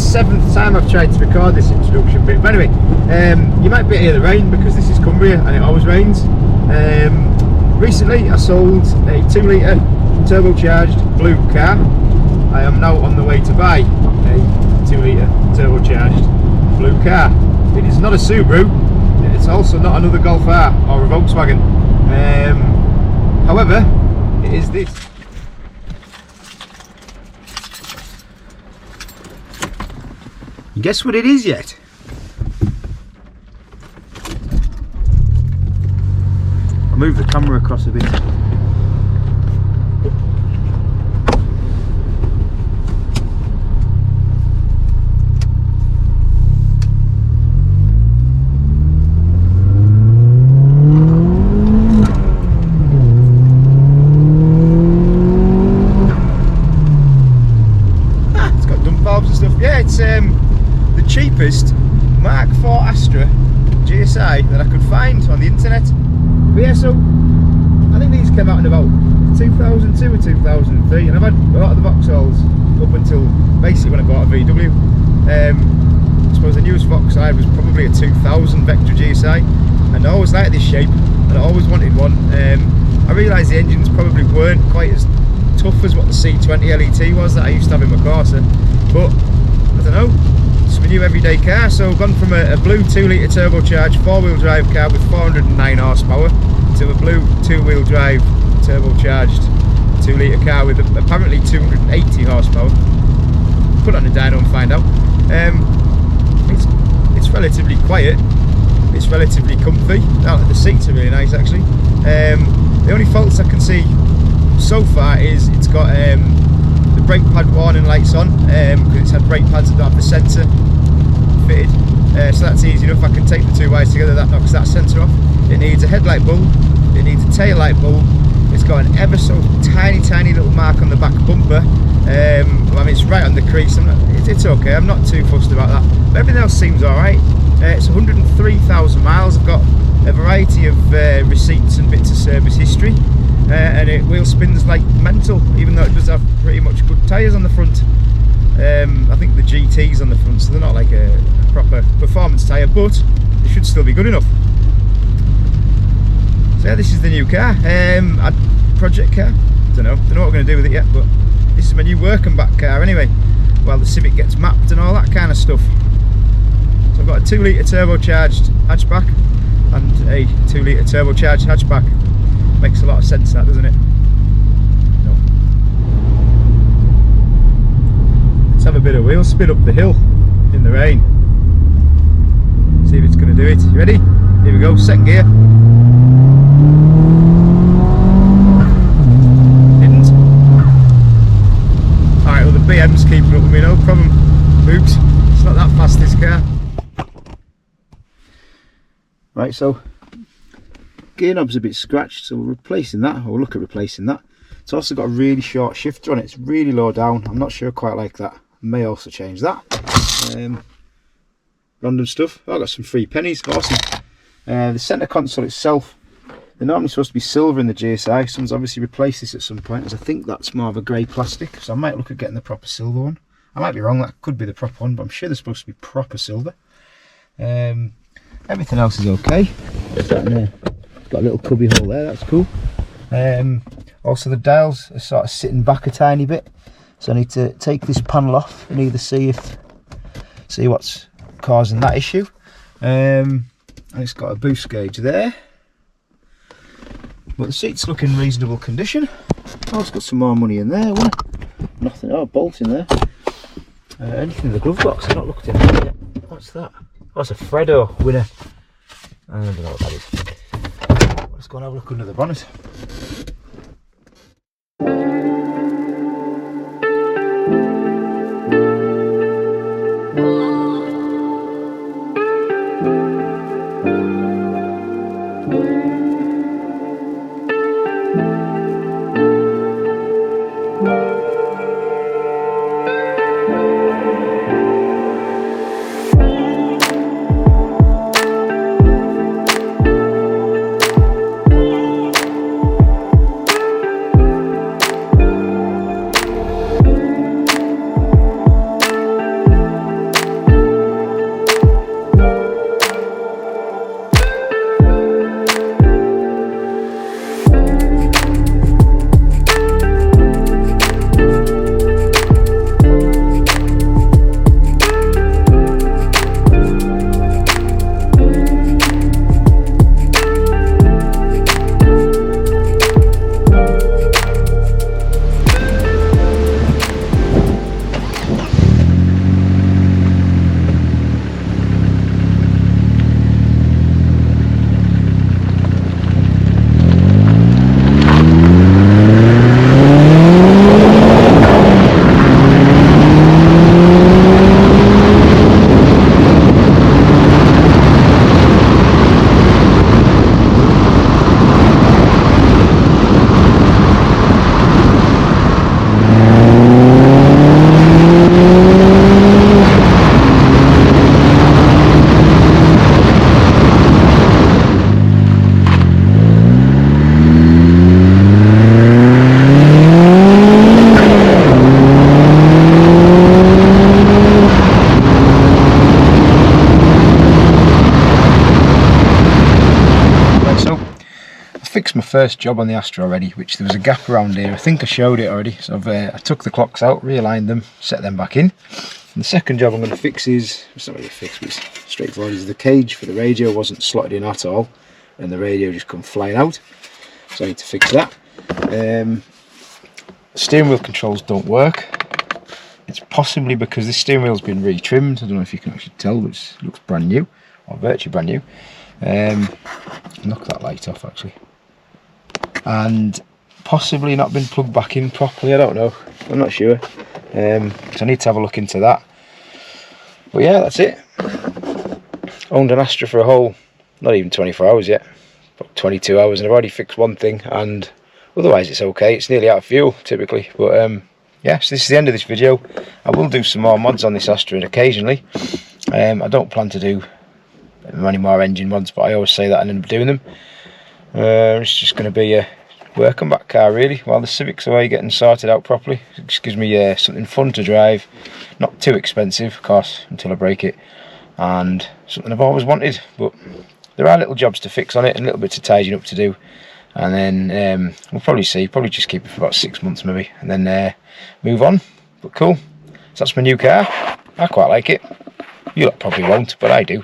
7th time I've tried to record this introduction bit, but anyway, you might be able to hear the rain because this is Cumbria and it always rains. Recently I sold a 2 litre turbocharged blue car. I am now on the way to buy a 2 litre turbocharged blue car. It is not a Subaru, it's also not another Golf R or a Volkswagen. However, it is this. Guess what it is yet? I'll move the camera across a bit. It's got dump valves and stuff. Yeah, it's the cheapest Mark 4 Astra Gsi that I could find on the internet. But yeah, so I think these came out in about 2002 or 2003, and I've had a lot of the Vauxhalls up until basically when I bought a VW. I suppose the newest Vauxhall I had was probably a 2000 Vectra Gsi, and I always liked this shape and I always wanted one. I realised the engines probably weren't quite as tough as what the C20 LET was that I used to have in my Corsa, but I don't know. It's my new everyday car, so I've gone from a blue 2 litre turbocharged 4-wheel drive car with 409 horsepower to a blue 2-wheel drive turbocharged 2 litre car with apparently 280 horsepower. Put on a dyno and find out. It's relatively quiet, it's relatively comfy. The seats are really nice actually. The only faults I can see so far is it's got the brake pad warning lights on, because it's had brake pads that don't have the sensor fitted, so that's easy enough. I can take the two wires together, that knocks that sensor off. It needs a headlight bulb, it needs a tail light bulb, it's got an ever so tiny little mark on the back bumper. I mean, it's right on the crease. It's okay, I'm not too fussed about that, but everything else seems alright. It's 103,000 miles. I've got a variety of receipts and bits of service history. And it wheel spins like mental, even though it does have pretty much good tyres on the front. I think the GT's on the front, so they're not like a proper performance tyre, but they should still be good enough. So yeah, this is the new car, project car. Don't know what we're going to do with it yet, but this is my new work and back car anyway, while the Civic gets mapped and all that kind of stuff. So I've got a 2 litre turbocharged hatchback and a 2 litre turbocharged hatchback. Makes a lot of sense, that, doesn't it? No. Let's have a bit of wheel spin up the hill in the rain. See if it's going to do it. You ready? Here we go, second gear. Didn't. Alright, well the BM's keeping up with me, no problem. Oops, it's not that fast, this car. Right, so gear knob's a bit scratched, so we're replacing that, or we'll look at replacing that. It's also got a really short shifter on it, it's really low down. I'm not sure I quite like that. May also change that. Random stuff. Oh, I got some free pennies, awesome. The centre console itself, they're normally supposed to be silver in the GSI. Someone's obviously replaced this at some point, as I think that's more of a grey plastic, so I might look at getting the proper silver one. I might be wrong, that could be the proper one, but I'm sure they're supposed to be proper silver. Everything else is okay. Got a little cubby hole there, that's cool. Also the dials are sort of sitting back a tiny bit, so I need to take this panel off and either see what's causing that issue. And it's got a boost gauge there, but the seat's look in reasonable condition. Oh, it's got some more money in there. Nothing. Oh, a bolt in there. Anything in the glove box? I've not looked in there yet. What's that? Oh, it's a Freddo winner. I don't know what that is. Let's go and have a look under the bonnet. fixed my first job on the Astra already, which there was a gap around here. I think I showed it already. So I took the clocks out, realigned them, set them back in. And the second job I'm going to fix is, it's not really a fix, but it's straightforward, is the cage for the radio wasn't slotted in at all, and the radio just come flying out. So I need to fix that. Steering wheel controls don't work. It's possibly because this steering wheel's been retrimmed. I don't know if you can actually tell, but it looks brand new, or virtually brand new. Knock that light off actually. And possibly not been plugged back in properly, I don't know. I'm not sure. So I need to have a look into that. But yeah, that's it. Owned an Astra for a whole, not even 24 hours yet, about 22 hours, and I've already fixed one thing, and otherwise it's okay. It's nearly out of fuel typically, but yeah, so this is the end of this video. I will do some more mods on this Astra occasionally. I don't plan to do many more engine mods, but I always say that and end up doing them. It's just going to be a welcome back car really, while the Civic's away getting sorted out properly. It just gives me something fun to drive, not too expensive of course until I break it, and something I've always wanted. But there are little jobs to fix on it and little bits of tidying up to do, and then we'll probably just keep it for about 6 months maybe, and then move on. But cool, so that's my new car. I quite like it. You lot probably won't, but I do.